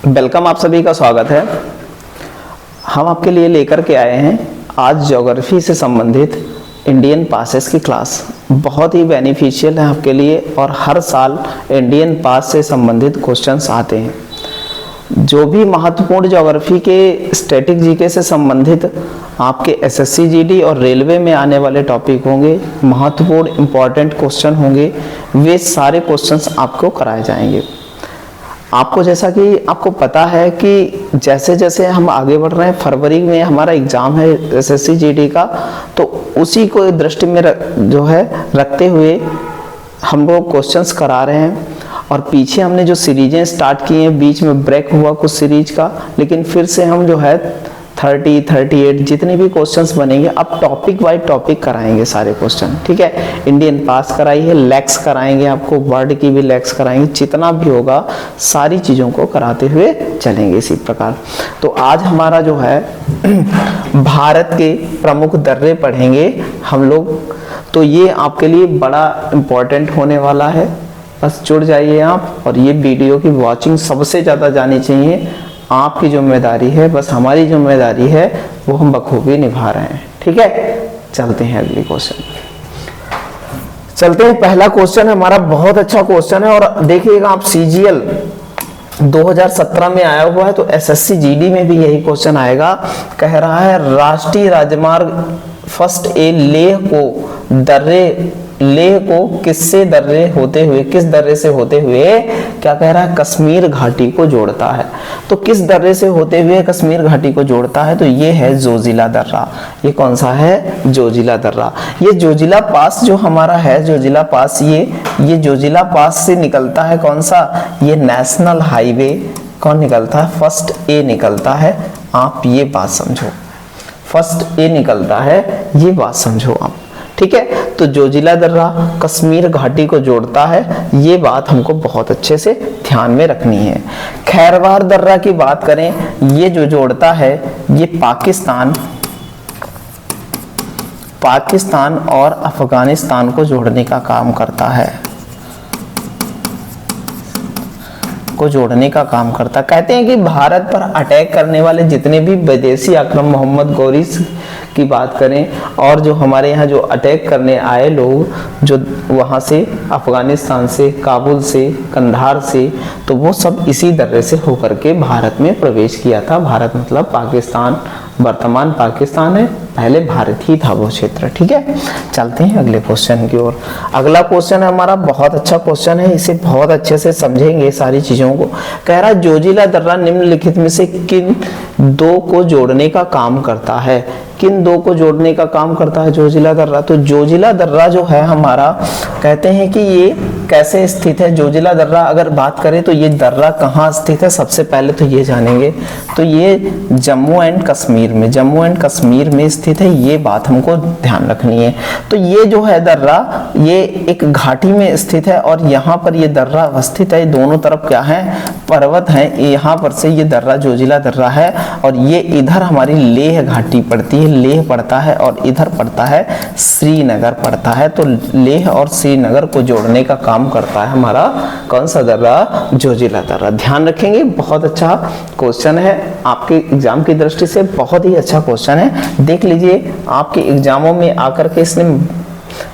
Welcome, आप सभी का स्वागत है। हम आपके लिए लेकर के आए हैं आज ज्योग्राफी से संबंधित इंडियन पासेस की क्लास। बहुत ही बेनिफिशियल है आपके लिए और हर साल इंडियन पास से संबंधित क्वेश्चंस आते हैं। जो भी महत्वपूर्ण ज्योग्राफी के स्टैटिक जीके से संबंधित आपके एसएससी जीडी और रेलवे में आने वाले टॉपिक होंगे, महत्वपूर्ण इंपॉर्टेंट क्वेश्चन होंगे, वे सारे क्वेश्चंस आपको कराए जाएंगे। आपको जैसा कि आपको पता है कि जैसे जैसे हम आगे बढ़ रहे हैं, फरवरी में हमारा एग्ज़ाम है एसएससी जीडी का, तो उसी को दृष्टि में रखते हुए हम लोग क्वेश्चंस करा रहे हैं। और पीछे हमने जो सीरीजें स्टार्ट की हैं, बीच में ब्रेक हुआ कुछ सीरीज का, लेकिन फिर से हम 30, 38 जितने भी क्वेश्चंस बनेंगे अब टॉपिक वाइज टॉपिक कराएंगे सारे क्वेश्चन। ठीक है, इंडियन पास कराई है, लेक्स कराएंगे, आपको वर्ड की भी लेक्स कराएंगे, जितना भी होगा सारी चीज़ों को कराते हुए चलेंगे इसी प्रकार। तो आज हमारा भारत के प्रमुख दर्रे पढ़ेंगे हम लोग। तो ये आपके लिए बड़ा इम्पोर्टेंट होने वाला है, बस जुड़ जाइए आप। और ये वीडियो की वॉचिंग सबसे ज़्यादा जानी चाहिए, आपकी जिम्मेदारी है, बस हमारी जिम्मेदारी है वो हम बखूबी निभा रहे हैं। ठीक है, चलते हैं अगले क्वेश्चन। चलते हैं, पहला क्वेश्चन हमारा बहुत अच्छा क्वेश्चन है और देखिएगा आप, सीजीएल 2017 में आया हुआ है, तो एसएससी जीडी में भी यही क्वेश्चन आएगा। कह रहा है राष्ट्रीय राजमार्ग फर्स्ट ए लेह को किससे दर्रे होते हुए, किस दर्रे से होते हुए, क्या कह रहा है, कश्मीर घाटी को जोड़ता है। तो किस दर्रे से होते हुए कश्मीर घाटी को जोड़ता है, तो ये है जोजिला दर्रा। ये कौन सा है? जोजिला दर्रा। ये जोजिला पास जो हमारा है, जोजिला पास, ये जोजिला पास से निकलता है कौन सा, ये नेशनल हाईवे कौन निकलता है, फर्स्ट ए निकलता है। आप ये बात समझो, फर्स्ट ए निकलता है, ये बात समझो आप। ठीक है, तो जोजिला दर्रा कश्मीर घाटी को जोड़ता है, ये बात हमको बहुत अच्छे से ध्यान में रखनी है। खैरवार दर्रा की बात करें, ये जो जोड़ता है, ये पाकिस्तान और अफगानिस्तान को जोड़ने का काम करता है, कहते हैं कि भारत पर अटैक करने वाले जितने भी विदेशी आक्रमण, मोहम्मद गौरी की बात करें, और जो हमारे यहाँ जो अटैक करने आए लोग, जो वहाँ से अफगानिस्तान से, काबुल से, कंधार से, तो वो सब इसी दर्रे से होकर के भारत में प्रवेश किया था। भारत मतलब पाकिस्तान, वर्तमान पाकिस्तान है, पहले भारत ही था वो क्षेत्र। ठीक है, चलते हैं अगले क्वेश्चन की ओर। अगला क्वेश्चन है हमारा बहुत अच्छा क्वेश्चन है, इसे बहुत अच्छे से समझेंगे सारी चीजों को। कह रहा है जोजिला दर्रा निम्नलिखित में से किन दो को जोड़ने का काम करता है, किन दो को जोड़ने का काम करता है जोजिला दर्रा। तो जोजिला दर्रा जो है हमारा, कहते हैं कि ये कैसे स्थित है। जोजिला दर्रा अगर बात करें तो ये दर्रा कहाँ स्थित है, सबसे पहले तो ये जानेंगे। तो ये जम्मू एंड कश्मीर में स्थित है, ये बात हमको ध्यान रखनी है। तो ये जो है दर्रा, ये एक घाटी में स्थित है और यहाँ पर ये दर्रा अवस्थित है। दोनों तरफ क्या है, पर्वत है। यहाँ पर से ये दर्रा जोजिला दर्रा है और ये इधर हमारी लेह घाटी पड़ती है, लेह पड़ता है, और इधर पड़ता है श्रीनगर पड़ता है। तो लेह और श्रीनगर को जोड़ने का काम करता है हमारा कौन सा दर्रा, जोजिला दर्रा। ध्यान रखेंगे, बहुत अच्छा क्वेश्चन है, आपके एग्जाम की दृष्टि से बहुत ही अच्छा क्वेश्चन है। देख लीजिए, आपके एग्जामों में आकर के इसने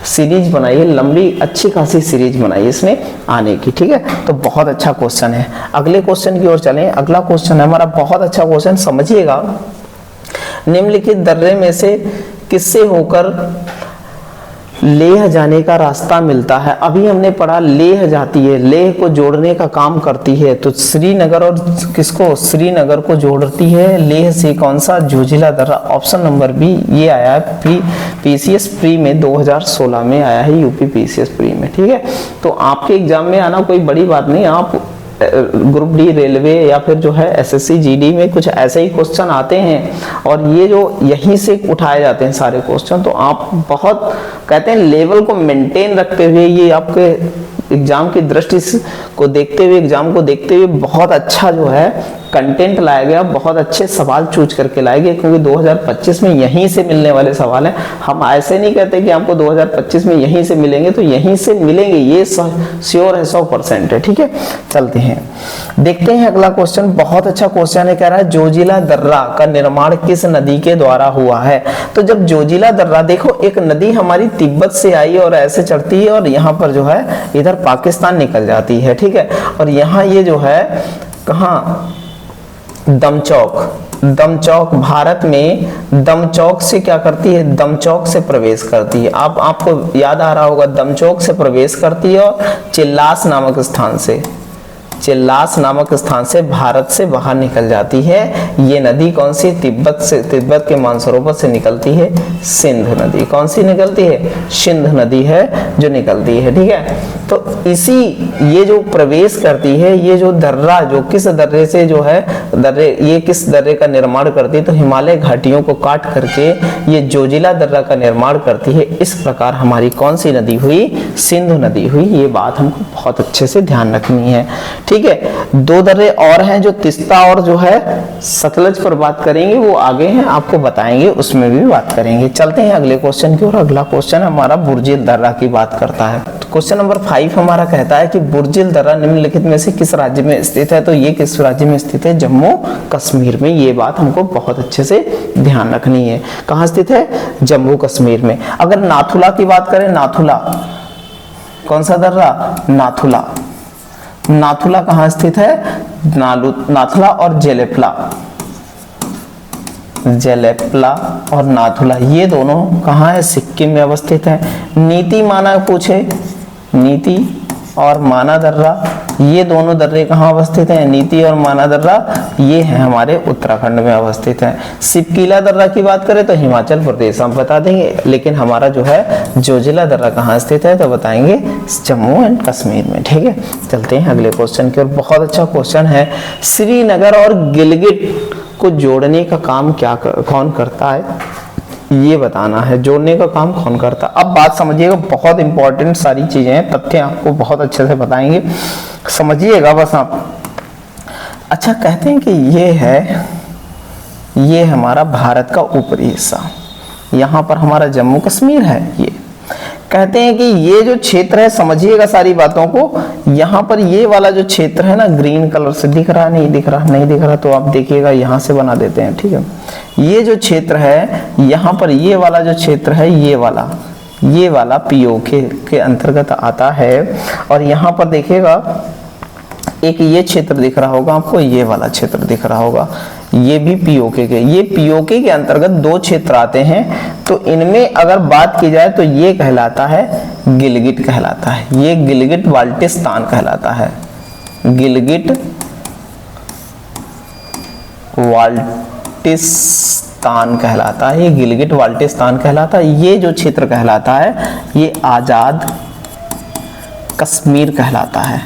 सीरीज बनाई है, लंबी अच्छी खासी सीरीज बनाई है इसने आने की। ठीक है, तो बहुत अच्छा क्वेश्चन है। अगले क्वेश्चन की ओर चलें। अगला क्वेश्चन है हमारा बहुत अच्छा क्वेश्चन, समझिएगा। निम्नलिखित दर्रे में से किससे होकर लेह जाने का रास्ता मिलता है। अभी हमने पढ़ा लेह जाती है, लेह को जोड़ने का काम करती है। तो श्रीनगर और किसको, श्रीनगर को जोड़ती है लेह से, कौन सा, जोजिला दर्रा। ऑप्शन नंबर बी ये आया है पीसीएस प्री में 2016 में आया है, यूपी पीसीएस प्री में। ठीक है, तो आपके एग्जाम में आना कोई बड़ी बात नहीं। आप ग्रुप डी रेलवे या फिर जो है एसएससी जीडी में कुछ ऐसे ही क्वेश्चन आते हैं और ये जो यहीं से उठाए जाते हैं सारे क्वेश्चन, तो आप बहुत कहते हैं लेवल को मेंटेन रखते हुए ये आपके एग्जाम की दृष्टि को देखते हुए, एग्जाम को देखते हुए बहुत अच्छा जो है कंटेंट लाया गया, बहुत अच्छे सवाल चूज करके लाए गए, क्योंकि 2025 में यहीं से मिलने वाले सवाल हैं। हम ऐसे नहीं कहते कि आपको 2025 में यहीं से मिलेंगे, तो यहीं से मिलेंगे, ये श्योर है, 100% है। ठीक है, चलते हैं, देखते हैं अगला क्वेश्चन। बहुत अच्छा क्वेश्चन है, कह रहा है जोजिला दर्रा का निर्माण किस नदी के द्वारा हुआ है। तो जब जोजिला दर्रा, देखो एक नदी हमारी तिब्बत से आई और ऐसे चढ़ती है और यहाँ पर जो है इधर पाकिस्तान निकल जाती है। ठीक है, और यहाँ ये जो है कहाँ, दमचौक भारत में दमचौक से क्या करती है, दमचौक से प्रवेश करती है। आपको याद आ रहा होगा, दमचौक से प्रवेश करती है और चिल्लास नामक स्थान से भारत से बाहर निकल जाती है। ये नदी कौन सी, तिब्बत के मानसरोवर से निकलती है, सिंध नदी। कौन सी निकलती है, सिंध नदी है जो निकलती है। ठीक है, तो इसी ये जो प्रवेश करती है, ये जो दर्रा, जो किस दर्रे से जो है ये किस दर्रे का निर्माण करती है, तो हिमालय घाटियों को काट करके ये जोजिला दर्रा का निर्माण करती है। इस प्रकार हमारी कौन सी नदी हुई, सिंधु नदी हुई। ये बात हमको बहुत अच्छे से ध्यान रखनी है। ठीक है, दो दर्रे और हैं जो तिस्ता और जो है सतलज पर बात करेंगे, वो आगे हैं, आपको बताएंगे, उसमें भी बात करेंगे। चलते हैं अगले क्वेश्चन की ओर। अगला क्वेश्चन हमारा बुर्जिल दर्रा की बात करता है। क्वेश्चन नंबर 5 हमारा कहता है कि बुर्जिल दर्रा निम्नलिखित में से किस राज्य में स्थित है। तो ये किस राज्य में स्थित है, जम्मू कश्मीर में। ये बात हमको बहुत अच्छे से ध्यान रखनी है। कहाँ स्थित है, जम्मू कश्मीर में। अगर नाथुला की बात करें, नाथुला कौन सा दर्रा, नाथुला कहाँ स्थित है, नाथुला और जेलेपला और नाथुला, ये दोनों कहाँ है, सिक्किम में अवस्थित है। नीति माना पूछे, नीति और माना दर्रा, ये दोनों दर्रे कहाँ अवस्थित हैं, नीति और माना दर्रा, ये है हमारे उत्तराखंड में अवस्थित है। सिपकीला दर्रा की बात करें तो हिमाचल प्रदेश, हम बता देंगे, लेकिन हमारा जो है जोजिला दर्रा कहाँ स्थित है, तो बताएंगे जम्मू एंड कश्मीर में। ठीक है, चलते हैं अगले क्वेश्चन की ओर। बहुत अच्छा क्वेश्चन है, श्रीनगर और गिलगिट को जोड़ने का काम कौन करता है, ये बताना है। जोड़ने का काम कौन करता है। अब बात समझिएगा, बहुत इंपॉर्टेंट सारी चीजें हैं, तथ्य आपको बहुत अच्छे से बताएंगे, समझिएगा बस आप। अच्छा, कहते हैं कि ये हमारा भारत का ऊपरी हिस्सा, यहाँ पर हमारा जम्मू कश्मीर है। ये कहते हैं कि ये जो क्षेत्र है, समझिएगा सारी बातों को, यहाँ पर ये वाला जो क्षेत्र है ना, ग्रीन कलर से दिख रहा, नहीं दिख रहा, तो आप देखिएगा, यहाँ से बना देते हैं। ठीक है, ये जो क्षेत्र है, यहाँ पर ये वाला जो क्षेत्र है, ये वाला पीओके के अंतर्गत आता है। और यहाँ पर देखिएगा, एक ये क्षेत्र दिख रहा होगा आपको, ये वाला क्षेत्र दिख रहा होगा, ये भी पीओके के अंतर्गत दो क्षेत्र आते हैं। तो इनमें अगर बात की जाए तो ये कहलाता है गिलगिट कहलाता है, ये गिलगिट बाल्टिस्तान कहलाता है, गिलगिट बाल्टिस्तान कहलाता है, ये गिलगिट बाल्टिस्तान कहलाता है। ये जो क्षेत्र कहलाता है, ये आजाद कश्मीर कहलाता है,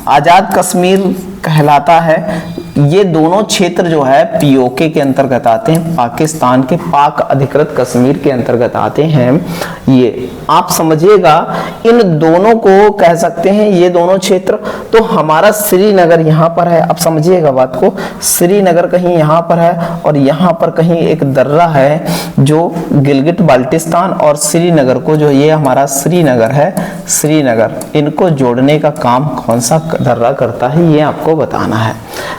आजाद कश्मीर कहलाता है। ये दोनों क्षेत्र जो है पीओके के अंतर्गत आते हैं, पाकिस्तान के पाक अधिकृत कश्मीर के अंतर्गत आते हैं। ये आप समझिएगा, इन दोनों को कह सकते हैं, ये दोनों क्षेत्र। तो हमारा श्रीनगर यहाँ पर है, आप समझिएगा बात को, श्रीनगर कहीं यहाँ पर है और यहाँ पर कहीं एक दर्रा है जो गिलगिट बाल्टिस्तान और श्रीनगर को, जो ये हमारा श्रीनगर है, श्रीनगर, इनको जोड़ने का काम कौन सा दर्रा करता है, ये आपको बताना है।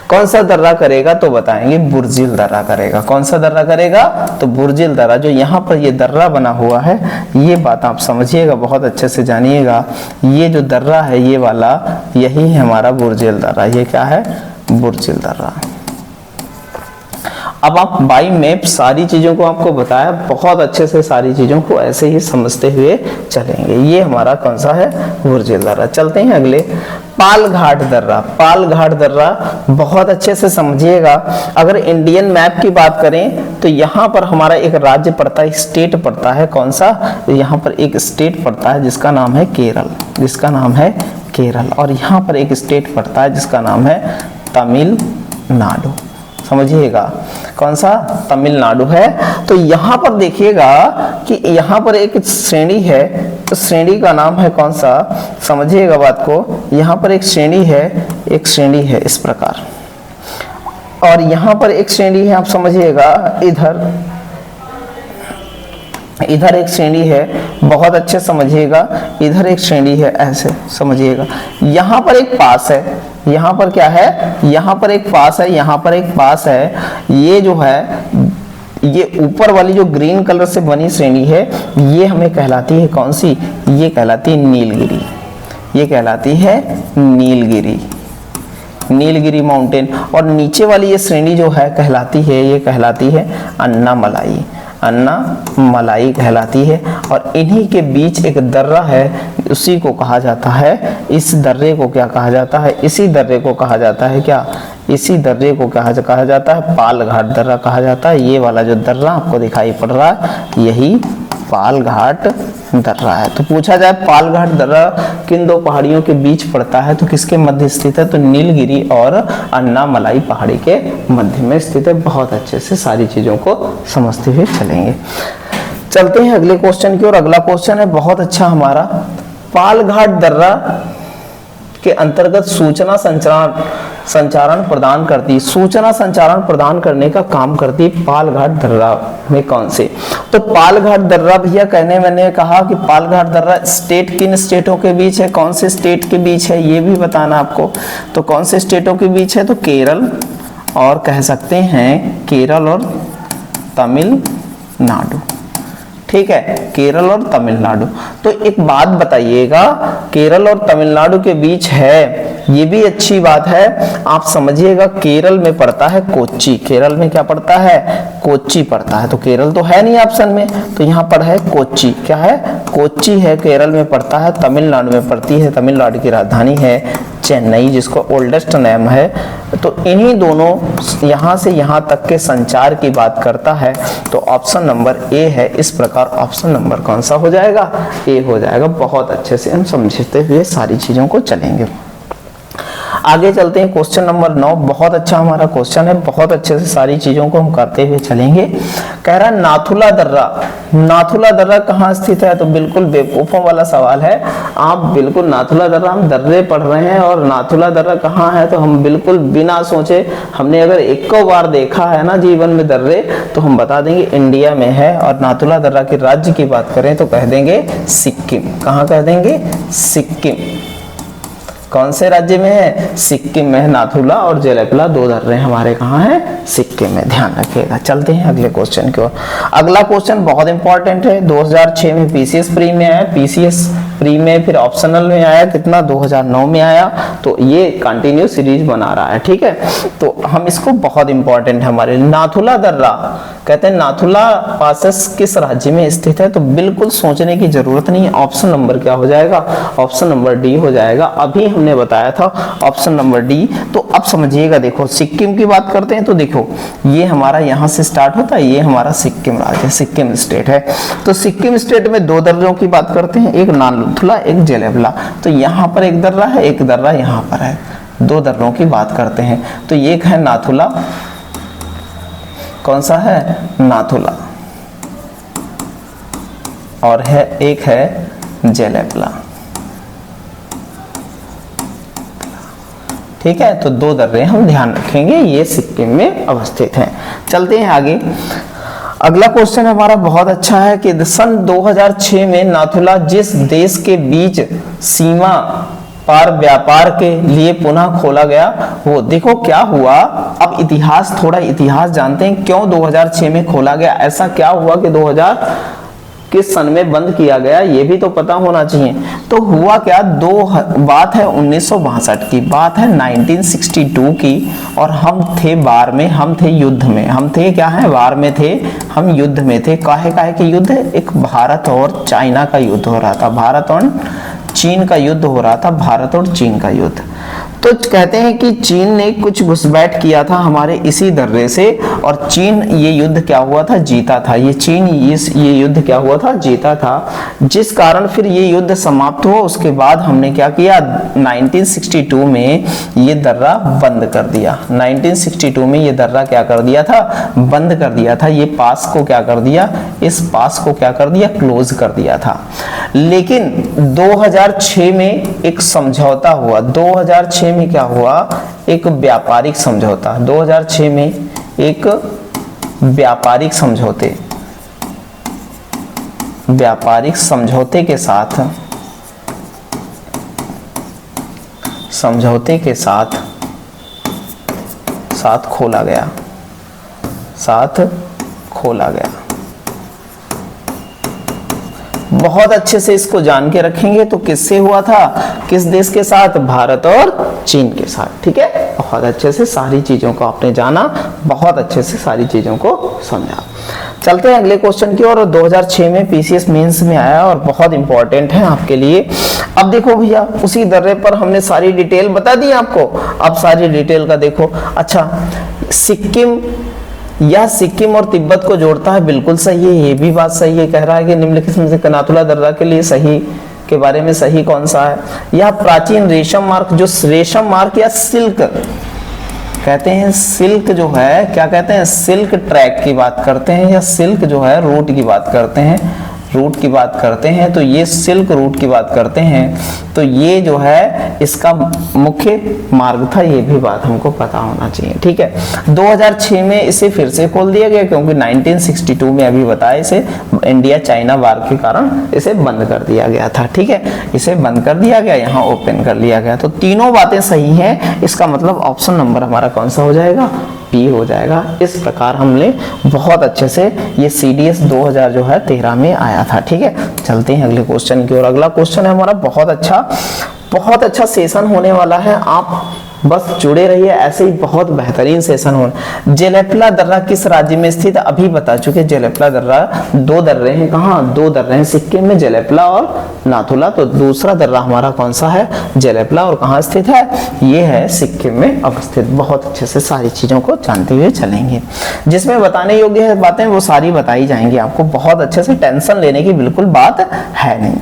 कौन सा दर्रा करेगा, तो बताएंगे बुर्जिल दर्रा करेगा। कौन सा दर्रा करेगा, तो बुर्जिल दर्रा। जो यहाँ पर ये दर्रा बना हुआ है, ये बात आप समझिएगा, बहुत अच्छे से जानिएगा। ये जो दर्रा है, ये वाला, यही है हमारा बुर्जिल दर्रा। ये क्या है, बुर्जिल दर्रा। अब आप बाई मैप सारी चीजों को आपको बताया, बहुत अच्छे से सारी चीजों को ऐसे ही समझते हुए चलेंगे। ये हमारा कौन सा है, बुर्जिल दर्रा। चलते हैं अगले, पालघाट दर्रा। पालघाट दर्रा बहुत अच्छे से समझिएगा। अगर इंडियन मैप की बात करें तो यहाँ पर हमारा एक राज्य पड़ता है, स्टेट पड़ता है, कौन सा, यहाँ पर एक स्टेट पड़ता है जिसका नाम है केरल, जिसका नाम है केरल। और यहाँ पर एक स्टेट पड़ता है जिसका नाम है तमिलनाडु। समझिएगा, कौन सा, तमिलनाडु है। तो यहाँ पर देखिएगा कि यहाँ पर एक श्रेणी है, तो श्रेणी का नाम है कौन सा, समझिएगा बात को, यहाँ पर एक श्रेणी है, एक श्रेणी है इस प्रकार, और यहाँ पर एक श्रेणी है, आप समझिएगा, इधर एक श्रेणी है, बहुत अच्छे समझिएगा, इधर एक श्रेणी है, ऐसे समझिएगा। यहाँ पर एक पास है, यहाँ पर क्या है, यहाँ पर एक पास है, यहाँ पर एक पास है। ये जो है, ये ऊपर वाली जो ग्रीन कलर से बनी श्रेणी है, ये हमें कहलाती है कौन सी, ये कहलाती है नीलगिरी, ये कहलाती है नीलगिरी, नीलगिरी माउंटेन। और नीचे वाली ये श्रेणी जो है कहलाती है, ये कहलाती है अन्नामलाई, अन्नामलाई कहलाती है। और इन्हीं के बीच एक दर्रा है, उसी को कहा जाता है, इस दर्रे को क्या कहा जाता है, इसी दर्रे को कहा जाता है क्या, इसी दर्रे को कहा जाता है पाल घाट दर्रा कहा जाता है। ये वाला जो दर्रा आपको दिखाई पड़ रहा है, यही पाल घाट दर्रा है। तो पूछा जाए पाल घाट दर्रा किन दो पहाड़ियों के बीच पड़ता है, तो किसके मध्य स्थित है, तो नीलगिरी और अन्नामलाई पहाड़ी के मध्य में स्थित है। बहुत अच्छे से सारी चीजों को समझते हुए चलेंगे। चलते हैं अगले क्वेश्चन की ओर। अगला क्वेश्चन है बहुत अच्छा हमारा, पाल घाट दर्रा के अंतर्गत सूचना संचारण प्रदान करती, सूचना संचारण प्रदान करने का काम करती पाल घाट दर्रा में कौन से। तो पाल घाट दर्रा भैया कहने, मैंने कहा कि पाल घाट दर्रा स्टेट किन स्टेटों के बीच है, कौन से स्टेट के बीच है, ये भी बताना आपको। तो कौन से स्टेटों के बीच है, तो केरल और कह सकते हैं केरल और तमिलनाडु, ठीक है, केरल और तमिलनाडु। तो एक बात बताइएगा, केरल और तमिलनाडु के बीच है, ये भी अच्छी बात है। आप समझिएगा केरल में पड़ता है कोच्चि, केरल में क्या पड़ता है, कोच्चि पड़ता है। तो केरल तो है नहीं ऑप्शन में, तो यहाँ पर है कोच्चि, क्या है, कोच्चि है, केरल में पड़ता है। तमिलनाडु में पड़ती है, तमिलनाडु की राजधानी है चेन्नई, जिसको ओल्डेस्ट नेम है। तो इन्हीं दोनों यहाँ से यहाँ तक के संचार की बात करता है। तो ऑप्शन नंबर ए है। इस प्रकार ऑप्शन नंबर कौन सा हो जाएगा, ए हो जाएगा। बहुत अच्छे से हम समझते हुए सारी चीजों को चलेंगे। आगे चलते हैं, क्वेश्चन नंबर 9 बहुत अच्छा हमारा क्वेश्चन है, बहुत अच्छे से सारी चीजों को हम करते हुए चलेंगे। कह रहा है नाथुला दर्रा, नाथुला दर्रा कहाँ स्थित है, तो बिल्कुल बेवकूफों वाला सवाल है। आप बिल्कुल नाथुला दर्रा, हम दर्रे पढ़ रहे हैं और नाथुला दर्रा कहाँ है, तो हम बिल्कुल बिना सोचे, हमने अगर एक बार देखा है ना जीवन में दर्रे, तो हम बता देंगे इंडिया में है। और नाथुला दर्रा के राज्य की बात करें तो कह देंगे सिक्किम, कहाँ कह देंगे, सिक्किम। कौन से राज्य में है, सिक्किम में है। नाथुला और जेलेपला दो दर्रे हमारे कहाँ हैं, सिक्किम में, ध्यान रखिएगा। चलते हैं अगले क्वेश्चन की ओर। अगला क्वेश्चन बहुत इंपॉर्टेंट है, 2006 में पीसीएस प्री में आया, पीसीएस प्री में फिर ऑप्शनल में आया, कितना 2009 में आया। तो ये कंटिन्यू सीरीज बना रहा है, ठीक है। तो हम इसको, बहुत इंपॉर्टेंट है हमारे। नाथुला दर्रा कहते हैं नाथुला पासेस किस राज्य में स्थित है, तो बिल्कुल सोचने की जरूरत नहीं है। ऑप्शन नंबर क्या हो जाएगा, ऑप्शन नंबर डी हो जाएगा। अभी हमने बताया था ऑप्शन नंबर डी। तो अब समझिएगा, देखो सिक्किम की बात करते हैं तो देखो ये हमारा यहाँ से स्टार्ट होता है, ये हमारा सिक्किम राज्य है, सिक्किम स्टेट है। तो सिक्किम स्टेट में दो दर्रों की बात करते हैं, एक नाथुला एक जेलेपला। तो यहाँ पर एक दर्रा है, एक दर्रा यहाँ पर है, दो दर्रों की बात करते हैं। तो एक है नाथुला, कौन सा है, नाथुला, और है एक है जेलेपला, ठीक है। तो दो दर्रे हम ध्यान रखेंगे, ये सिक्किम में अवस्थित हैं। चलते हैं आगे। अगला क्वेश्चन हमारा बहुत अच्छा है कि सन 2006 में नाथुला जिस देश के बीच सीमा पार व्यापार के लिए पुनः खोला गया, वो देखो क्या हुआ। अब इतिहास, थोड़ा इतिहास जानते हैं, क्यों 2006 में खोला गया, ऐसा क्या हुआ कि 2000 किस सन में बंद किया गया, ये भी तो पता होना चाहिए। तो हुआ क्या, बात है 1962 की, बात है 1962 की, और हम थे वार में, हम थे युद्ध में, हम थे क्या है, वार में थे, हम युद्ध में थे। काहे के युद्ध, एक भारत और चाइना का युद्ध हो रहा था, भारत और चीन का युद्ध हो रहा था, भारत और चीन का युद्ध। तो कहते हैं कि चीन ने कुछ घुसपैठ किया था हमारे इसी दर्रे से, और चीन ये युद्ध क्या हुआ था, जीता था। ये युद्ध क्या हुआ था, जीता था, जिस कारण फिर ये युद्ध समाप्त हुआ। उसके बाद हमने क्या किया, 1962 में ये दर्रा बंद कर दिया। 1962 में ये दर्रा क्या कर दिया था, बंद कर दिया था। ये पास को क्या कर दिया, इस पास को क्या कर दिया, क्लोज कर दिया था। लेकिन 2006 में एक समझौता हुआ। 2006 में क्या हुआ, एक व्यापारिक समझौता। 2006 में एक व्यापारिक समझौते के साथ खोला गया। बहुत अच्छे से इसको जान के रखेंगे। तो किससे हुआ था, किस देश के साथ, भारत और चीन के साथ। ठीक है, बहुत अच्छे से सारी चीजों को आपने जाना, बहुत अच्छे से सारी चीजों को समझा। चलते हैं अगले क्वेश्चन की ओर। 2006 में पीसीएस मेंस में आया और बहुत इंपॉर्टेंट है आपके लिए। अब देखो भैया, उसी दर्रे पर हमने सारी डिटेल बता दी आपको। अब सारी डिटेल का देखो। अच्छा, सिक्किम और तिब्बत को जोड़ता है, बिल्कुल सही है, ये भी बात सही है। कह रहा है कि निम्नलिखित में से नाथुला दर्रा के लिए सही के बारे में सही कौन सा है। यह प्राचीन रेशम मार्ग, जो रेशम मार्ग या सिल्क कहते हैं, सिल्क जो है क्या कहते हैं, सिल्क ट्रैक की बात करते हैं, या सिल्क जो है रूट की बात करते हैं, तो ये सिल्क रूट की बात करते हैं। तो ये जो है इसका मुख्य मार्ग था, ये भी बात हमको पता होना चाहिए। ठीक है, 2006 में इसे फिर से खोल दिया गया, क्योंकि 1962 में अभी बताया इसे इंडिया चाइना वार के कारण इसे बंद कर दिया गया था। ठीक है, इसे बंद कर दिया गया, यहाँ ओपन कर लिया गया। तो तीनों बातें सही हैं। इसका मतलब ऑप्शन नंबर हमारा कौन सा हो जाएगा, पी हो जाएगा। इस प्रकार हमने बहुत अच्छे से ये CDS 2000 जो है 13 में आया था। ठीक है, चलते हैं अगले क्वेश्चन की ओर। अगला क्वेश्चन है हमारा बहुत अच्छा सेशन होने वाला है। आप बस जुड़े रहिए, ऐसे ही बहुत बेहतरीन सेशन हो। जेलेपला दर्रा किस राज्य में स्थित, अभी बता चुके। जेलेपला दर्रा, दो दर्रे हैं, कहाँ, दो दर्रे हैं सिक्किम में, जेलेपला और नाथुला। तो दूसरा दर्रा हमारा कौन सा है, जेलेपला, और कहाँ स्थित है, ये है सिक्किम में अवस्थित। बहुत अच्छे से सारी चीजों को जानते हुए चलेंगे। जिसमें बताने योग्य है बातें वो सारी बताई जाएंगी आपको, बहुत अच्छे से, टेंशन लेने की बिल्कुल बात है नहीं।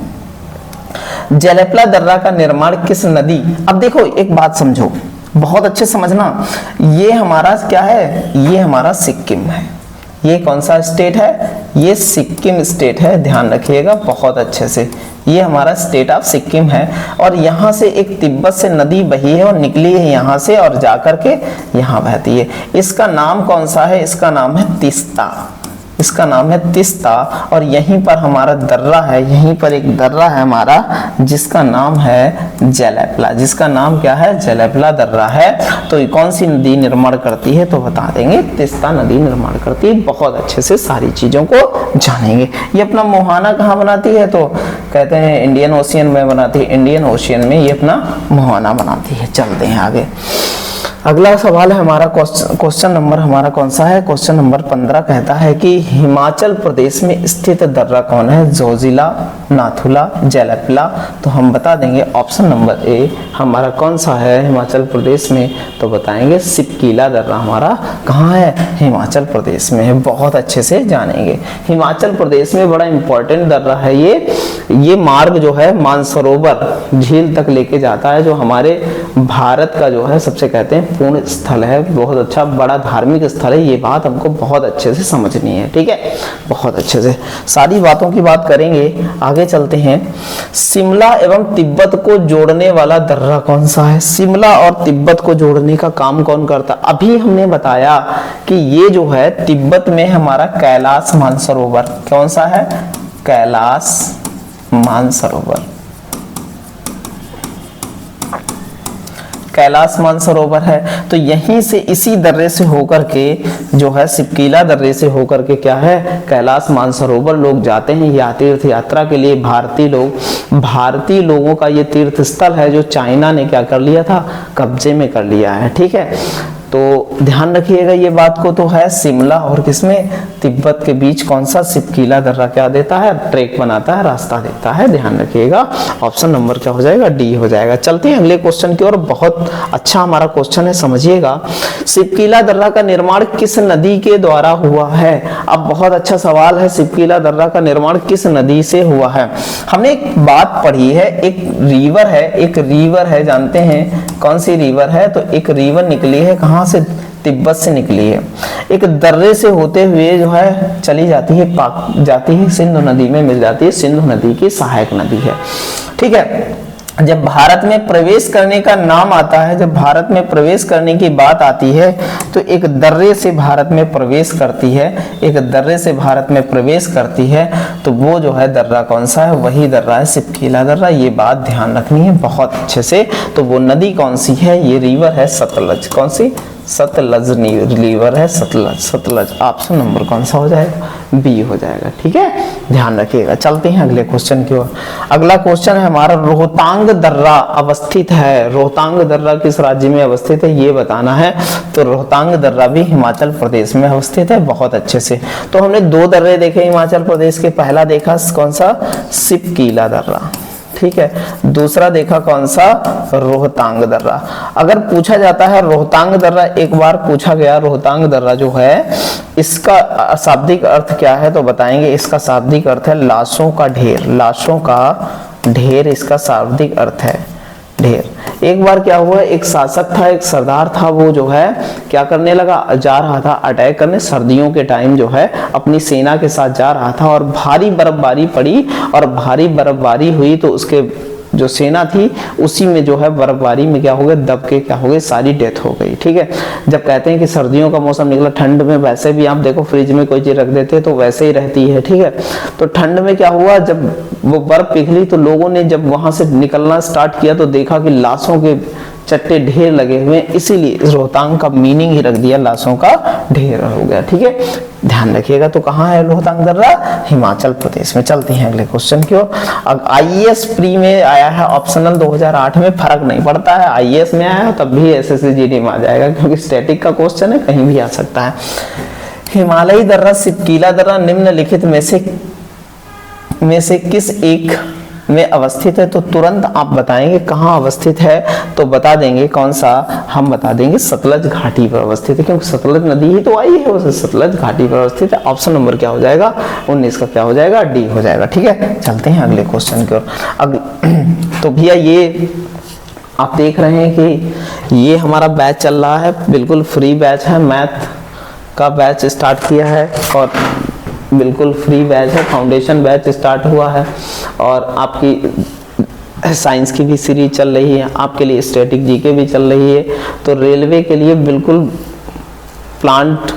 जेलेपला दर्रा का निर्माण किस नदी, अब देखो एक बात समझो, बहुत अच्छे समझना। ये हमारा क्या है, ये हमारा सिक्किम है। ये कौन सा स्टेट है, ये सिक्किम स्टेट है, ध्यान रखिएगा बहुत अच्छे से। ये हमारा स्टेट ऑफ सिक्किम है, और यहाँ से एक तिब्बत से नदी बही है और निकली है यहाँ से, और जाकर के यहाँ बहती है। इसका नाम कौन सा है, इसका नाम है तीस्ता। इसका नाम है तीस्ता, और यहीं पर हमारा दर्रा है, यहीं पर एक दर्रा है हमारा जिसका नाम है जेलेपला। जिसका नाम क्या है, जेलेपला दर्रा है। तो ये कौन सी नदी निर्माण करती है, तो बता देंगे, तीस्ता नदी निर्माण करती है। बहुत अच्छे से सारी चीजों को जानेंगे। ये अपना मोहाना कहाँ बनाती है, तो कहते हैं इंडियन ओशियन में बनाती है। इंडियन ओशियन में ये अपना मोहाना बनाती है। चलते हैं आगे। अगला सवाल है हमारा, क्वेश्चन नंबर हमारा कौन सा है, क्वेश्चन नंबर 15 कहता है कि हिमाचल प्रदेश में स्थित दर्रा कौन है, जोजिला, नाथुला, जेलेपला। तो हम बता देंगे ऑप्शन नंबर ए हमारा कौन सा है हिमाचल प्रदेश में, तो बताएंगे सिपकीला दर्रा हमारा कहाँ है, हिमाचल प्रदेश में है। बहुत अच्छे से जानेंगे। हिमाचल प्रदेश में बड़ा इंपॉर्टेंट दर्रा है ये मार्ग जो है मानसरोवर झील तक लेके जाता है, जो हमारे भारत का जो है सबसे कहते हैं पूर्ण स्थल है। बहुत अच्छा बड़ा धार्मिक स्थल है। ये बात हमको बहुत अच्छे से समझनी है। ठीक है, बहुत अच्छे से सारी बातों की बात करेंगे। आगे चलते हैं। शिमला एवं तिब्बत को जोड़ने वाला दर्रा कौन सा है, शिमला और तिब्बत को जोड़ने का काम कौन करता। अभी हमने बताया कि ये जो है तिब्बत में हमारा कैलाश मानसरोवर, कौन सा है, कैलाश मानसरोवर। कैलाश मानसरोवर है। तो यहीं से इसी दर्रे से होकर के जो है सिपकीला दर्रे से होकर के क्या है, कैलाश मानसरोवर लोग जाते हैं या तीर्थ यात्रा के लिए। भारतीय लोगों का ये तीर्थ स्थल है जो चाइना ने क्या कर लिया था, कब्जे में कर लिया है। ठीक है, तो ध्यान रखिएगा ये बात को, तो है शिमला और किसमें, तिब्बत के बीच कौन सा सिपकीला दर्रा क्या देता है, ट्रैक बनाता है, रास्ता देता है। ध्यान रखिएगा ऑप्शन नंबर क्या हो जाएगा, डी हो जाएगा। चलते हैं अगले क्वेश्चन की ओर। बहुत अच्छा हमारा क्वेश्चन है, समझिएगा। सिपकीला दर्रा का निर्माण किस नदी के द्वारा हुआ है? अब बहुत अच्छा सवाल है, सिपकीला दर्रा का निर्माण किस नदी से हुआ है? हमने एक बात पढ़ी है, एक रिवर है, जानते हैं कौन सी रिवर है? तो एक रिवर निकली है, कहां से? तिब्बत से निकली है, एक दर्रे से होते हुए जो है चली जाती है, जाती है सिंधु नदी में मिल जाती है। सिंधु नदी की सहायक नदी है, ठीक है। जब भारत में प्रवेश करने का नाम आता है, जब भारत में प्रवेश करने की बात आती है, तो एक दर्रे से भारत में प्रवेश करती है, एक दर्रे से भारत में प्रवेश करती है, तो वो जो है दर्रा कौन सा है? वही दर्रा है सिपकीला दर्रा। ये बात ध्यान रखनी है बहुत अच्छे से। तो वो नदी कौन सी है? ये रिवर है सतलज। कौन सी? सतलज रिवर है, सतलज। ऑप्शन नंबर कौन सा हो जाएगा? बी हो जाएगा, ठीक है, ध्यान रखिएगा। चलते हैं अगले क्वेश्चन की ओर। अगला क्वेश्चन है हमारा, रोहतांग दर्रा अवस्थित है, रोहतांग दर्रा किस राज्य में अवस्थित है ये बताना है। तो रोहतांग दर्रा भी हिमाचल प्रदेश में अवस्थित है, बहुत अच्छे से। तो हमने दो दर्रे देखे हिमाचल प्रदेश के, पहला देखा कौन सा? सिपकीला दर्रा, ठीक है। दूसरा देखा कौन सा? रोहतांग दर्रा। अगर पूछा जाता है रोहतांग दर्रा, एक बार पूछा गया रोहतांग दर्रा जो है इसका शाब्दिक अर्थ क्या है, तो बताएंगे इसका शाब्दिक अर्थ है लाशों का ढेर। लाशों का ढेर इसका शाब्दिक अर्थ है, ढेर। एक बार क्या हुआ, एक शासक था, एक सरदार था, वो जो है क्या करने लगा, जा रहा था अटैक करने, सर्दियों के टाइम जो है अपनी सेना के साथ जा रहा था, और भारी बर्फबारी पड़ी, और भारी बर्फबारी हुई तो उसके जो सेना थी उसी में जो है बर्फबारी में क्या हो गया, दब के क्या हो गई, सारी डेथ हो गई, ठीक है। जब कहते हैं कि सर्दियों का मौसम निकला, ठंड में वैसे भी आप देखो फ्रिज में कोई चीज रख देते तो वैसे ही रहती है, ठीक है। तो ठंड में क्या हुआ, जब वो बर्फ पिघली तो लोगों ने जब वहां से निकलना स्टार्ट किया तो देखा कि लाशों के चट्टे ढेर लगे हुए, इसीलिए रोहतांग का मीनिंग ही रख दिया, लाशों का ढेर हो गया, ठीक है, ध्यान रखिएगा। तो कहाँ है रोहतांग दर्रा? हिमाचल प्रदेश में। चलते हैं अगले क्वेश्चन की ओर। अब आईएएस प्री में आया है, ऑप्शनल 2008 में फर्क नहीं पड़ता है, आईएएस में आया तब भी एसएससी जीडी में आ जाएगा, क्योंकि स्टैटिक का क्वेश्चन है, कहीं भी आ सकता है। हिमालयी दर्रा सिपकीला दर्रा निम्नलिखित में से किस एक में अवस्थित है? तो तुरंत आप बताएंगे कहाँ अवस्थित है, तो बता देंगे कौन सा, हम बता देंगे सतलज घाटी पर अवस्थित है, क्योंकि सतलज नदी ही तो आई है, उसे सतलज घाटी पर अवस्थित है। ऑप्शन नंबर क्या हो जाएगा? 19 का क्या हो जाएगा? डी हो जाएगा, ठीक है। चलते हैं अगले क्वेश्चन की ओर। तो भैया ये आप देख रहे हैं कि ये हमारा बैच चल रहा है, बिल्कुल फ्री बैच है, मैथ का बैच स्टार्ट किया है, और बिल्कुल फ्री बैच है, फाउंडेशन बैच स्टार्ट हुआ है, और आपकी साइंस की भी सीरीज चल रही है, आपके लिए स्टैटिक जीके भी चल रही है। तो रेलवे के लिए बिल्कुल प्लांट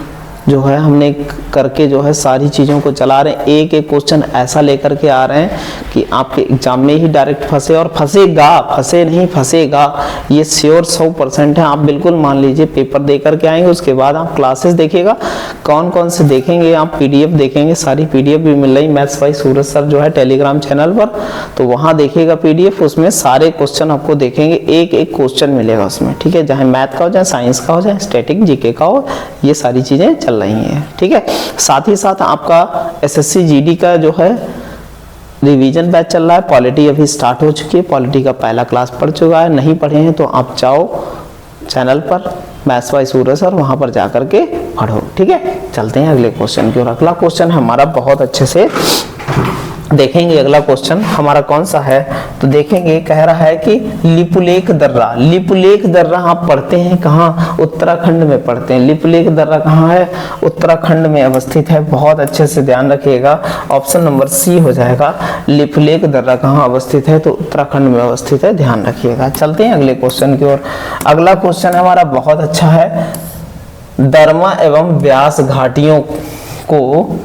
जो है हमने करके जो है सारी चीज़ों को चला रहे हैं, एक एक क्वेश्चन ऐसा लेकर के आ रहे हैं कि आपके एग्जाम में ही डायरेक्ट फंसे, और फंसेगा, फंसे नहीं फंसेगा, ये श्योर 100% है। आप बिल्कुल मान लीजिए पेपर दे करके आएंगे, उसके बाद आप क्लासेस देखिएगा, कौन कौन से देखेंगे आप, पीडीएफ देखेंगे, सारी पीडीएफ भी मिल रही मैथ्स बाय सूरज सर जो है टेलीग्राम चैनल पर, तो वहाँ देखिएगा पीडीएफ, उसमें सारे क्वेश्चन आपको देखेंगे, एक एक क्वेश्चन मिलेगा उसमें, ठीक है, चाहे मैथ का हो, चाहे साइंस का हो, चाहे स्टैटिक जीके का हो, ये सारी चीज़ें चल रही हैं, ठीक है। साथ ही साथ आपका एसएससी जीडी का जो है रिवीजन बैच चल रहा है, पॉलिटी अभी स्टार्ट हो चुकी है, पॉलिटी का पहला क्लास पढ़ चुका है, नहीं पढ़े हैं तो आप जाओ चैनल पर मैथ्स बाय सूरज सर, वहां पर जाकर के पढ़ो, ठीक है। चलते हैं अगले क्वेश्चन की ओर। अगला क्वेश्चन हमारा बहुत अच्छे से देखेंगे, अगला क्वेश्चन हमारा कौन सा है, तो देखेंगे, कह रहा है कि लिपुलेख दर्रा, लिपुलेख दर्रा आप पढ़ते हैं कहाँ? उत्तराखंड में पढ़ते हैं। लिपुलेख दर्रा कहाँ है? उत्तराखंड में अवस्थित है, बहुत अच्छे से ध्यान रखिएगा, ऑप्शन नंबर सी हो जाएगा। लिपुलेख दर्रा कहाँ अवस्थित है? तो उत्तराखंड में अवस्थित है, ध्यान रखिएगा। चलते हैं अगले क्वेश्चन की ओर। अगला क्वेश्चन हमारा बहुत अच्छा है, दरमा एवं व्यास घाटियों को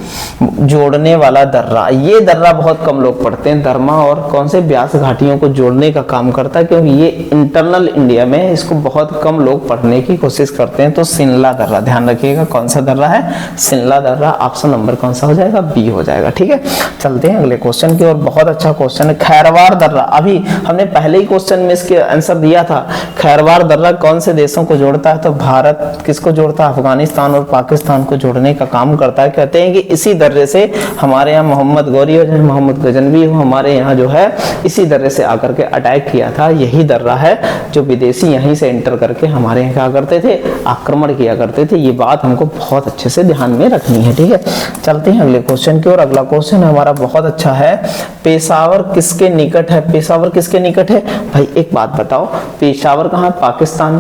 जोड़ने वाला दर्रा, ये दर्रा बहुत कम लोग पढ़ते हैं। दरमा और कौन से ब्यास घाटियों को जोड़ने का काम करता है, क्योंकि ये इंटरनल इंडिया में इसको बहुत कम लोग पढ़ने की कोशिश करते हैं। तो शिमला दर्रा, ध्यान रखिएगा कौन सा दर्रा है, शिमला दर्रा। ऑप्शन नंबर कौन सा हो जाएगा, बी हो जाएगा। ठीक है, चलते हैं अगले क्वेश्चन की ओर। बहुत अच्छा क्वेश्चन है, खैरवार दर्रा। अभी हमने पहले ही क्वेश्चन में इसके आंसर दिया था। खैरवार दर्रा कौन से देशों को जोड़ता है, तो भारत किसको जोड़ता है, अफगानिस्तान और पाकिस्तान को जोड़ने का काम करता है। कहते हैं कि इसी दर्रे से हमारे यहाँ मोहम्मद गौरी और मोहम्मद गजनवी हमारे यहाँ जो है इसी दर्रे से आकर के अटैक किया था। यही दर्रा है जो विदेशी यहीं से एंटर करके हमारे यहाँ क्या करते थे, आक्रमण किया करते थे। ये बात हमको बहुत अच्छे से ध्यान में रखनी है। ठीक है, चलते हैं अगले क्वेश्चन की ओर। अगला क्वेश्चन हमारा बहुत अच्छा है, पेशावर किसके निकट है, पेशावर किसके निकट है। भाई एक बात बताओ, पेशावर कहाँ, पाकिस्तान,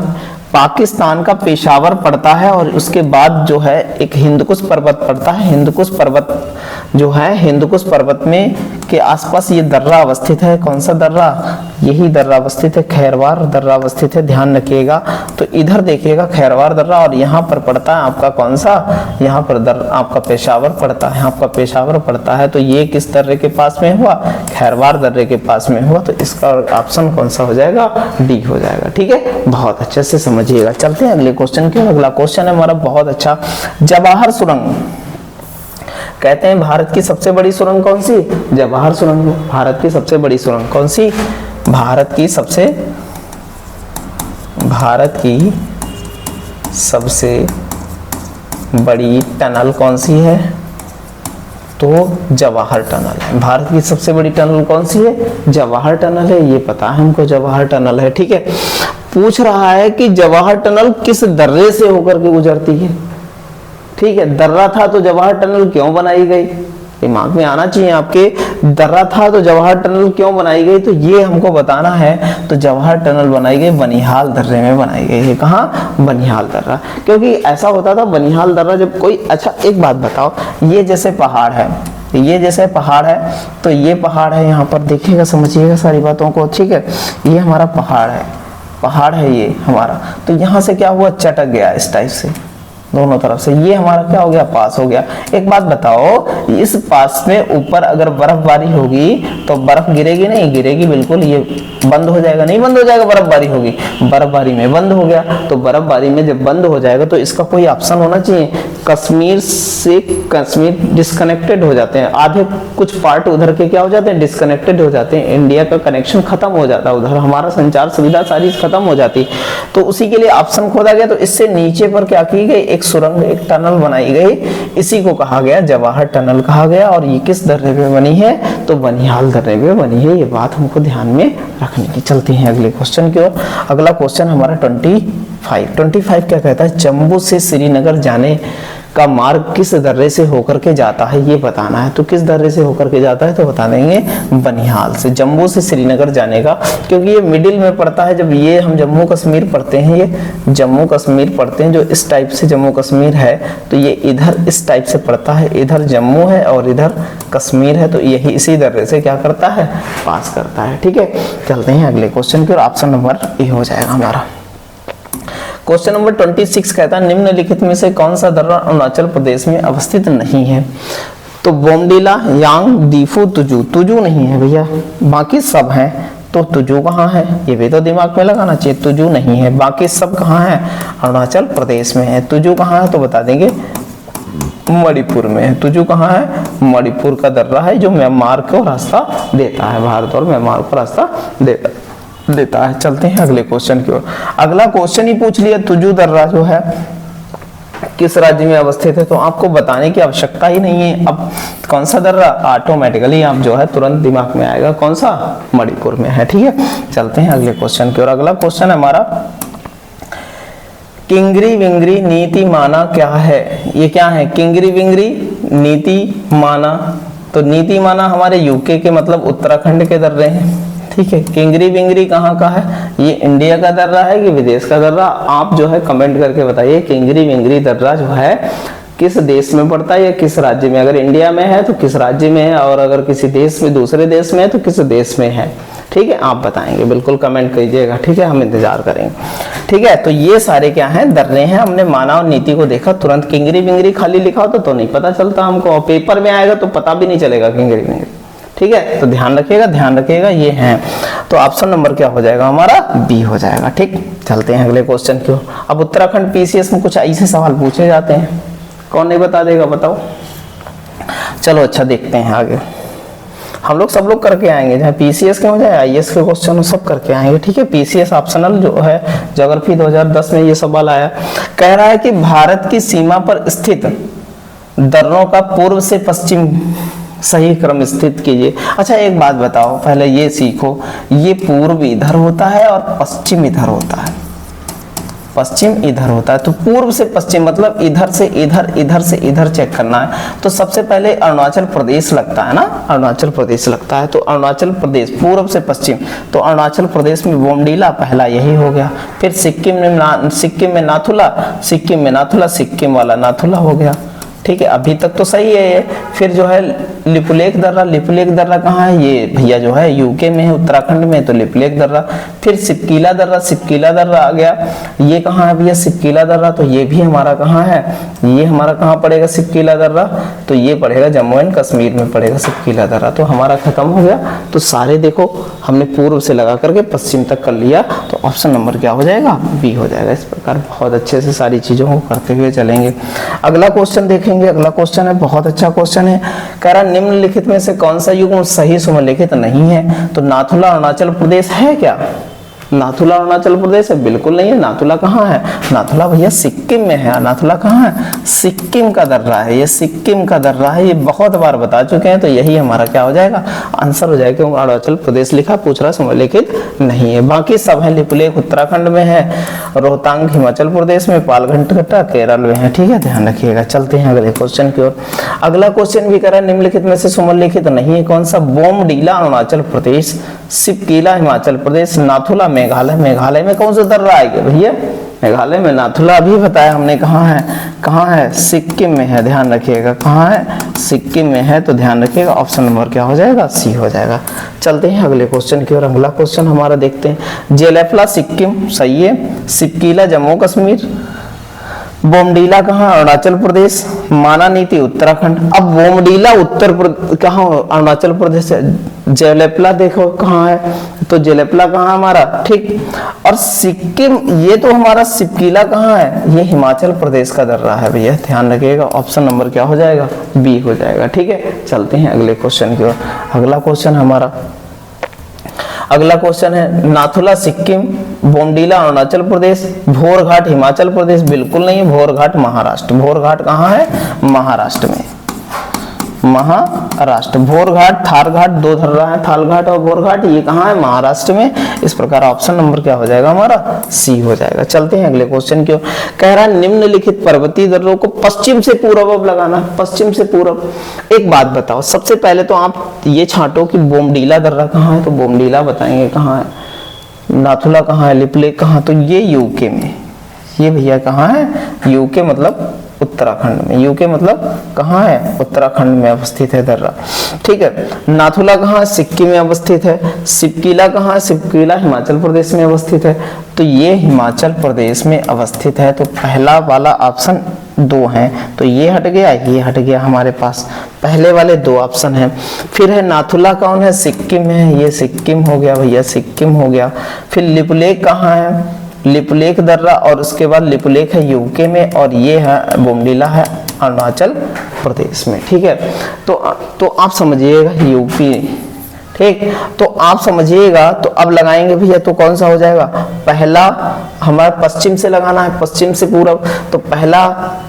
पाकिस्तान का पेशावर पड़ता है और उसके बाद जो है एक हिंदकुश पर्वत पड़ता है। हिंदकुश पर्वत जो है, हिंदकुश पर्वत में के आसपास ये दर्रा अवस्थित है। कौन सा दर्रा, यही दर्रा अवस्थित है, खैरवार दर्रा अवस्थित है। ध्यान रखिएगा, तो इधर देखिएगा खैरवार दर्रा और यहाँ पर पड़ता है आपका कौन सा, यहाँ पर आपका पेशावर पड़ता है, आपका पेशावर पड़ता है। तो ये किस दर्रे के पास में हुआ, खैरवार दर्रे के पास में हुआ। तो इसका ऑप्शन कौन सा हो जाएगा, डी हो जाएगा। ठीक है, बहुत अच्छे से समझिएगा। चलते हैं अगले क्वेश्चन की ओर। अगला क्वेश्चन है हमारा बहुत अच्छा, जवाहर सुरंग। कहते हैं भारत की सबसे बड़ी सुरंग कौन सी, जवाहर सुरंग। भारत की सबसे बड़ी सुरंग कौन सी, भारत की सबसे बड़ी टनल कौन सी है, तो जवाहर टनल है। भारत की सबसे बड़ी टनल कौन सी है, जवाहर टनल है। ये पता है हमको, जवाहर टनल है। ठीक है, पूछ रहा है कि जवाहर टनल किस दर्रे से होकर के गुजरती है। ठीक है, दर्रा था तो जवाहर टनल क्यों बनाई गई, दिमाग में आना चाहिए आपके। दर्रा था तो जवाहर टनल क्यों बनाई गई, तो ये हमको बताना है। तो जवाहर टनल बनाई गई बनिहाल दर्रे में बनाई गई है। कहाँ, बनिहाल दर्रा। क्योंकि ऐसा होता था बनिहाल दर्रा जब कोई, अच्छा एक बात बताओ, ये जैसे पहाड़ है, ये जैसे पहाड़ है, तो ये पहाड़ है, यहाँ पर देखिएगा, समझिएगा सारी बातों को। ठीक है, ये हमारा पहाड़ है, पहाड़ है ये हमारा। तो यहाँ से क्या हुआ, चटक गया इस टाइप से दोनों तरफ से। ये हमारा क्या हो गया, पास हो गया। एक बात बताओ, इस पास में ऊपर अगर बर्फबारी होगी तो बर्फ गिरेगी, नहीं गिरेगी, बिल्कुल ये बंद हो जाएगा, नहीं बंद हो जाएगा, बर्फबारी होगी, बर्फबारी में बंद हो गया। तो बर्फबारी में जब बंद हो जाएगा तो इसका कोई ऑप्शन होना चाहिए। कश्मीर से, कश्मीर डिस्कनेक्टेड हो जाते हैं, आधे कुछ पार्ट उधर के क्या हो जाते हैं, डिस्कनेक्टेड हो जाते हैं। इंडिया का कनेक्शन खत्म हो जाता है, उधर हमारा संचार सुविधा सारी खत्म हो जाती। तो उसी के लिए ऑप्शन खोदा गया। तो इससे नीचे पर क्या की गई, एक सुरंग, एक टनल बनाई गई। इसी को कहा गया जवाहर टनल कहा गया। और ये किस दर्रे पे बनी है, तो बनिहाल दर्रे पे बनी है। ये बात हमको ध्यान में रखने की। चलते हैं अगले क्वेश्चन की ओर। अगला क्वेश्चन हमारा 25 क्या कहता है, जम्मू से श्रीनगर जाने का मार्ग किस दर्रे से होकर के जाता है, ये बताना है। तो किस दर्रे से होकर के जाता है, तो बता देंगे बनिहाल से। जम्मू से श्रीनगर जाने का, क्योंकि ये मिडिल में पड़ता है। जब ये हम जम्मू कश्मीर पढ़ते हैं, ये जम्मू कश्मीर पढ़ते हैं, जो इस टाइप से जम्मू कश्मीर है, तो ये इधर इस टाइप से पड़ता है। इधर जम्मू है और इधर कश्मीर है, तो यही इसी दर्रे से क्या करता है, पास करता है। ठीक है, चलते हैं अगले क्वेश्चन की ओर। ऑप्शन नंबर ए हो जाएगा हमारा। क्वेश्चन नंबर 26 कहता है, निम्नलिखित में से कौन सा दर्रा अरुणाचल प्रदेश में अवस्थित नहीं है, तो बोमडीला, यांग, दीफू, तुजू। तुजू नहीं है भैया, बाकी सब हैं। तो तुजू कहाँ है, ये भी तो दिमाग में लगाना चाहिए। तुजू नहीं है, बाकी सब कहाँ है, अरुणाचल प्रदेश में है। तुजू कहाँ है, तो बता देंगे मणिपुर में है। तुजू कहाँ है, मणिपुर का दर्रा है, जो म्यांमार को रास्ता देता है, भारत और म्यांमार को रास्ता देता है। चलते हैं अगले क्वेश्चन की ओर। अगला क्वेश्चन ही पूछ लिया, तुजू दर्रा जो है किस राज्य में अवस्थित है, तो आपको बताने की आवश्यकता ही नहीं है। अब कौन सा दर्रा, ऑटोमेटिकली आप जो है तुरंत दिमाग में आएगा, कौन सा, मणिपुर में है। ठीक है, चलते हैं अगले क्वेश्चन की ओर। अगला क्वेश्चन है हमारा, किंगरी विंगरी नीति माना क्या है, ये क्या है, किंगरी विंगरी नीति माना। तो नीति माना हमारे यूके के, मतलब उत्तराखंड के दर्रे हैं। ठीक है, किंगरी विंगरी कहाँ का है, ये इंडिया का दर्रा है कि विदेश का दर्रा, आप जो है कमेंट करके बताइए। किंगरी विंगरी दर्रा जो है किस देश में पड़ता है या किस राज्य में, अगर इंडिया में है तो किस राज्य में है, और अगर किसी देश में, दूसरे देश में है तो किस देश में है। ठीक है, आप बताएंगे, बिल्कुल कमेंट कीजिएगा, ठीक है, हम इंतजार करेंगे। ठीक है, तो ये सारे क्या हैं, दर्रे हैं। हमने मानव नीति को देखा, तुरंत किंगरी बिंगरी खाली लिखा होता तो नहीं पता चलता हमको, और पेपर में आएगा तो पता भी नहीं चलेगा किंगरी बिंगरी। ठीक है, तो ध्यान रखिएगा, ये हैं। तो ऑप्शन नंबर क्या हो जाएगा हमारा, बी हो जाएगा। ठीक, चलते हैं अगले क्वेश्चन की ओर। अब उत्तराखंड पीसीएस में कुछ ऐसे सवाल पूछे जाते हैं, कौन नहीं बता देगा, बताओ। चलो अच्छा, देखते हैं आगे। हम लोग सब लोग करके आएंगे, चाहे पीसीएस के हो जाए आईएएस के क्वेश्चन हो, सब करके आएंगे। ठीक है, पीसीएस ऑप्शनल जो है, ज्योग्राफी 2010 में ये सवाल आया, कह रहा है कि भारत की सीमा पर स्थित दर्रों का पूर्व से पश्चिम सही क्रम स्थित कीजिए। अच्छा एक बात बताओ, पहले ये सीखो, ये पूर्व इधर होता है और पश्चिम इधर होता है, पश्चिम इधर होता है, तो पूर्व से पश्चिम मतलब इधर से इधर, इधर से इधर चेक करना है। तो सबसे पहले अरुणाचल प्रदेश लगता है ना, अरुणाचल प्रदेश लगता है, तो अरुणाचल प्रदेश पूर्व से पश्चिम, तो अरुणाचल प्रदेश में बोमडीला पहला यही हो गया। फिर सिक्किम में नाथुला, सिक्किम में नाथुला, सिक्किम वाला नाथुला हो गया। ठीक है, अभी तक तो सही है ये। फिर जो है लिपुलेख दर्रा, लिपुलेख दर्रा कहाँ है, ये भैया जो है यूके में है, उत्तराखंड में, तो लिपुलेख दर्रा। फिर सिपकीला दर्रा, सिपकीला दर्रा आ गया, ये कहाँ है भैया, सिपकीला दर्रा, तो ये भी हमारा कहाँ है, ये हमारा कहाँ पड़ेगा सिपकीला दर्रा, तो ये पड़ेगा जम्मू एंड कश्मीर में पड़ेगा सिपकीला दर्रा। तो हमारा खत्म हो गया। तो सारे देखो हमने पूर्व से लगा करके पश्चिम तक कर लिया, तो ऑप्शन नंबर क्या हो जाएगा, बी हो जाएगा। इस प्रकार बहुत अच्छे से सारी चीजों को करते हुए चलेंगे। अगला क्वेश्चन देखेंगे, अगला क्वेश्चन है, बहुत अच्छा क्वेश्चन है, कह रहा निम्नलिखित में से कौन सा युग्म सही सुमेलित नहीं है। तो नाथुला अरुणाचल प्रदेश है क्या, नाथुला अरुणाचल प्रदेश है, बिल्कुल नहीं है। नाथुला कहाँ है, नाथुला भैया सिक्किम में है। नाथुला कहाँ है, सिक्किम का दर्रा है, ये सिक्किम का दर्रा है, ये बहुत बार बता चुके हैं। तो यही हमारा क्या हो जाएगा, आंसर हो जाएगा, क्योंकि अरुणाचल प्रदेश लिखा, पूछ रहा सुमेलित नहीं है। बाकी सब है, लिपुलेख उत्तराखंड में है, रोहतांग हिमाचल प्रदेश में, पालघट्टा केरल में है। ठीक है, ध्यान रखिएगा। चलते हैं अगले क्वेश्चन की ओर। अगला क्वेश्चन भी कह रहा है निम्नलिखित में से सुमेलित नहीं है कौन सा, बोमडीला अरुणाचल प्रदेश, सिपकीला हिमाचल प्रदेश, नाथुला मेघालय। मेघालय में कौन सा दर्रा आएगा भैया, मेघालय में नाथुला अभी बताया हमने, कहाँ है, कहाँ है, सिक्किम में है। ध्यान रखिएगा, कहाँ है, सिक्किम में है। तो ध्यान रखिएगा, ऑप्शन नंबर क्या हो जाएगा, सी हो जाएगा। चलते हैं अगले क्वेश्चन की ओर। अगला क्वेश्चन हमारा देखते हैं, जेलेफला सिक्किम सही है, सिपकीला जम्मू कश्मीर, बोमडीला कहाँ, अरुणाचल प्रदेश, माना नीति उत्तराखंड। अब बोमडीला उत्तर प्रदेश कहाँ, अरुणाचल प्रदेश है, जेलेपला देखो कहाँ है, तो जेलेपला कहाँ हमारा, ठीक। और सिक्किम, ये तो हमारा सिपकीला कहाँ है, ये हिमाचल प्रदेश का दर्रा है भैया, ध्यान रखिएगा। ऑप्शन नंबर क्या हो जाएगा, बी हो जाएगा। ठीक है, चलते हैं अगले क्वेश्चन की ओर। अगला क्वेश्चन हमारा, अगला क्वेश्चन है, नाथुला सिक्किम, बोमडीला अरुणाचल प्रदेश, भोरघाट हिमाचल प्रदेश, बिल्कुल नहीं है, भोरघाट महाराष्ट्र। भोरघाट कहाँ है, महाराष्ट्र में, महाराष्ट्र। भोरघाट, थारघाट, दो दर्रा है, थालघाट और भोरघाट, ये कहाँ है, महाराष्ट्र में। इस प्रकार ऑप्शन नंबर क्या हो जाएगा हमारा, सी हो जाएगा। चलते हैं अगले क्वेश्चन की ओर। कह रहा है निम्नलिखित पर्वतीय दर्रों को पश्चिम से पूर्व अब लगाना, पश्चिम से पूर्व। एक बात बताओ, सबसे पहले तो आप ये छांटो कि बोमडीला दर्रा कहाँ है, तो बोमडीला बताएंगे कहाँ है, नाथुला कहाँ है, लिपुलेख कहाँ, तो ये यूके में, ये भैया कहाँ है, यूके मतलब उत्तराखंड में, यूके मतलब कहाँ है, उत्तराखंड में अवस्थित है दर्रा। ठीक है, नाथुला कहाँ है, सिक्किम में अवस्थित है। सिपकीला कहाँ है, सिपकीला हिमाचल प्रदेश में अवस्थित है, तो ये हिमाचल प्रदेश में अवस्थित है। तो पहला वाला ऑप्शन दो हैं, तो ये हट गया, ये हट गया, हमारे पास पहले वाले दो ऑप्शन हैं। फिर है नाथुला कौन है, सिक्किम है, ये सिक्किम हो गया भैया, सिक्किम हो गया। फिर लिपुलेख कहाँ है, लिपुलेख दर्रा, और उसके बाद लिपुलेख है यूके में, और ये है बोमडीला है अरुणाचल प्रदेश में। ठीक है, तो आप समझिएगा यूपी, ठीक, तो आप समझिएगा। तो अब लगाएंगे भैया, तो कौन सा हो जाएगा, पहला हमारा पश्चिम से लगाना है, पश्चिम से पूरब, तो पहला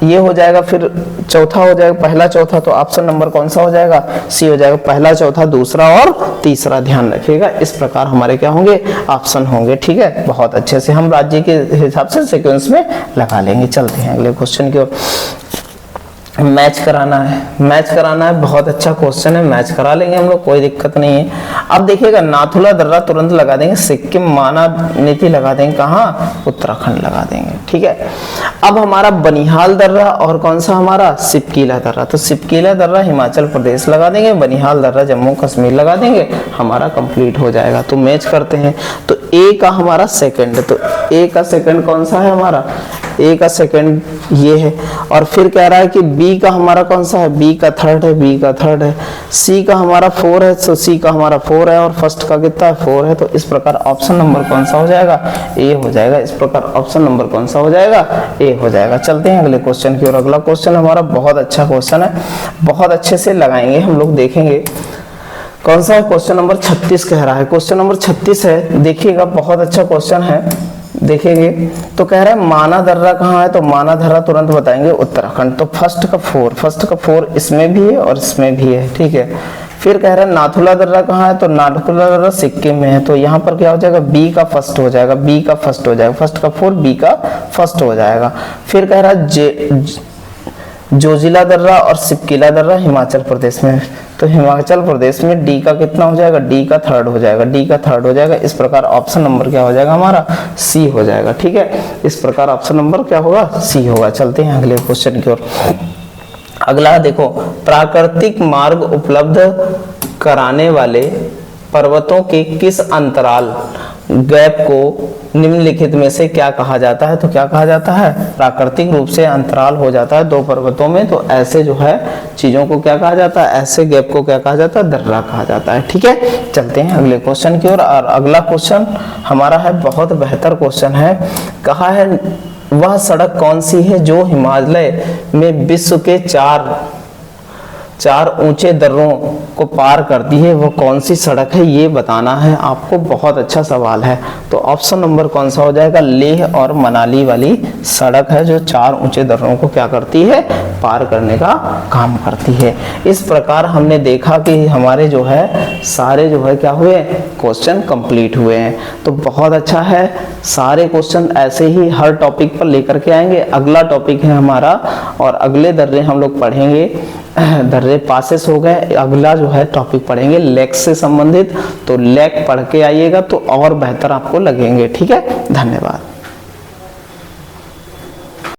ये हो जाएगा, फिर चौथा हो जाएगा, पहला चौथा, तो ऑप्शन नंबर कौन सा हो जाएगा, सी हो जाएगा, पहला चौथा दूसरा और तीसरा। ध्यान रखिएगा, इस प्रकार हमारे क्या होंगे, ऑप्शन होंगे। ठीक है, बहुत अच्छे से हम राज्य के हिसाब से सीक्वेंस में लगा लेंगे। चलते हैं अगले क्वेश्चन की ओर। मैच कराना है, बहुत अच्छा क्वेश्चन है, मैच करा लेंगे हम लोग, कोई दिक्कत नहीं है। अब देखिएगा, नाथुला दर्रा तुरंत लगा देंगे, सिक्किम महानीति लगा देंगे, कहाँ, उत्तराखंड लगा देंगे, ठीक है। अब हमारा बनिहाल दर्रा और कौन सा हमारा, सिपकीला दर्रा, तो सिपकीला दर्रा हिमाचल प्रदेश लगा देंगे, बनिहाल दर्रा जम्मू कश्मीर लगा देंगे, हमारा कंप्लीट हो जाएगा। तो मैच करते हैं, तो ए का हमारा सेकंड, तो ए का सेकंड कौन सा है हमारा, ए का सेकंड ये है। और फिर कह रहा है कि बी का हमारा कौन सा है, बी का थर्ड है, बी का थर्ड है। सी का हमारा 4 है, तो सी का हमारा 4 है, और फर्स्ट का कितना है, 4 है। तो इस प्रकार ऑप्शन नंबर कौन सा हो जाएगा, ए हो जाएगा। इस प्रकार ऑप्शन नंबर कौन सा हो जाएगा, ए हो जाएगा। चलते हैं अगले क्वेश्चन की ओर। अगला क्वेश्चन हमारा बहुत अच्छा क्वेश्चन है, बहुत अच्छे से लगाएंगे हम लोग, देखेंगे कौन सा है। क्वेश्चन नंबर 36 कह रहा है, क्वेश्चन नंबर 36 है, देखिएगा बहुत अच्छा क्वेश्चन है, देखेंगे। तो कह रहा है माना दर्रा कहाँ है, तो माना दर्रा तुरंत बताएंगे उत्तराखंड। तो फर्स्ट का 4 इसमें भी है और इसमें भी है, ठीक है। फिर कह रहा है नाथुला दर्रा कहाँ है, तो नाथुला दर्रा सिक्किम में है। तो यहाँ पर क्या हो जाएगा, बी का फर्स्ट हो जाएगा, बी का फर्स्ट हो जाएगा, फर्स्ट का 4 बी का फर्स्ट हो जाएगा। फिर कह रहा है जोजिला दर्रा और सिपकीला दर्रा हिमाचल प्रदेश में, तो हिमाचल प्रदेश में डी का कितना हो जाएगा, डी का थर्ड हो जाएगा, डी का थर्ड हो जाएगा। इस प्रकार ऑप्शन नंबर क्या हो जाएगा हमारा, सी हो जाएगा, ठीक है। इस प्रकार ऑप्शन नंबर क्या होगा, सी होगा। चलते हैं अगले क्वेश्चन की ओर। अगला देखो, प्राकृतिक मार्ग उपलब्ध कराने वाले पर्वतों के किस अंतराल गैप को निम्नलिखित में से क्या कहा जाता है, तो क्या कहा जाता है, प्राकृतिक रूप से अंतराल हो जाता है 2 पर्वतों में, तो ऐसे जो है चीजों को क्या कहा जाता है, ऐसे गैप को क्या कहा जाता है, दर्रा कहा जाता है, ठीक है। चलते हैं अगले क्वेश्चन की ओर। और अगला क्वेश्चन हमारा है, बहुत बेहतर क्वेश्चन है, कहा है वह सड़क कौन सी है जो हिमालय में विश्व के 4 ऊंचे दर्रों को पार करती है, वो कौन सी सड़क है ये बताना है आपको। बहुत अच्छा सवाल है। तो ऑप्शन नंबर कौन सा हो जाएगा, लेह और मनाली वाली सड़क है जो 4 ऊंचे दर्रों को क्या करती है, पार करने का काम करती है। इस प्रकार हमने देखा कि हमारे जो है सारे जो है क्या हुए, क्वेश्चन कंप्लीट हुए हैं। तो बहुत अच्छा है, सारे क्वेश्चन ऐसे ही हर टॉपिक पर लेकर के आएंगे। अगला टॉपिक है हमारा, और अगले दर्रे हम लोग पढ़ेंगे, दर्रे पासेस हो गए। अगला जो है टॉपिक पढ़ेंगे लेक से संबंधित, तो लेक पढ़ के आइएगा तो और बेहतर आपको लगेंगे, ठीक है। धन्यवाद।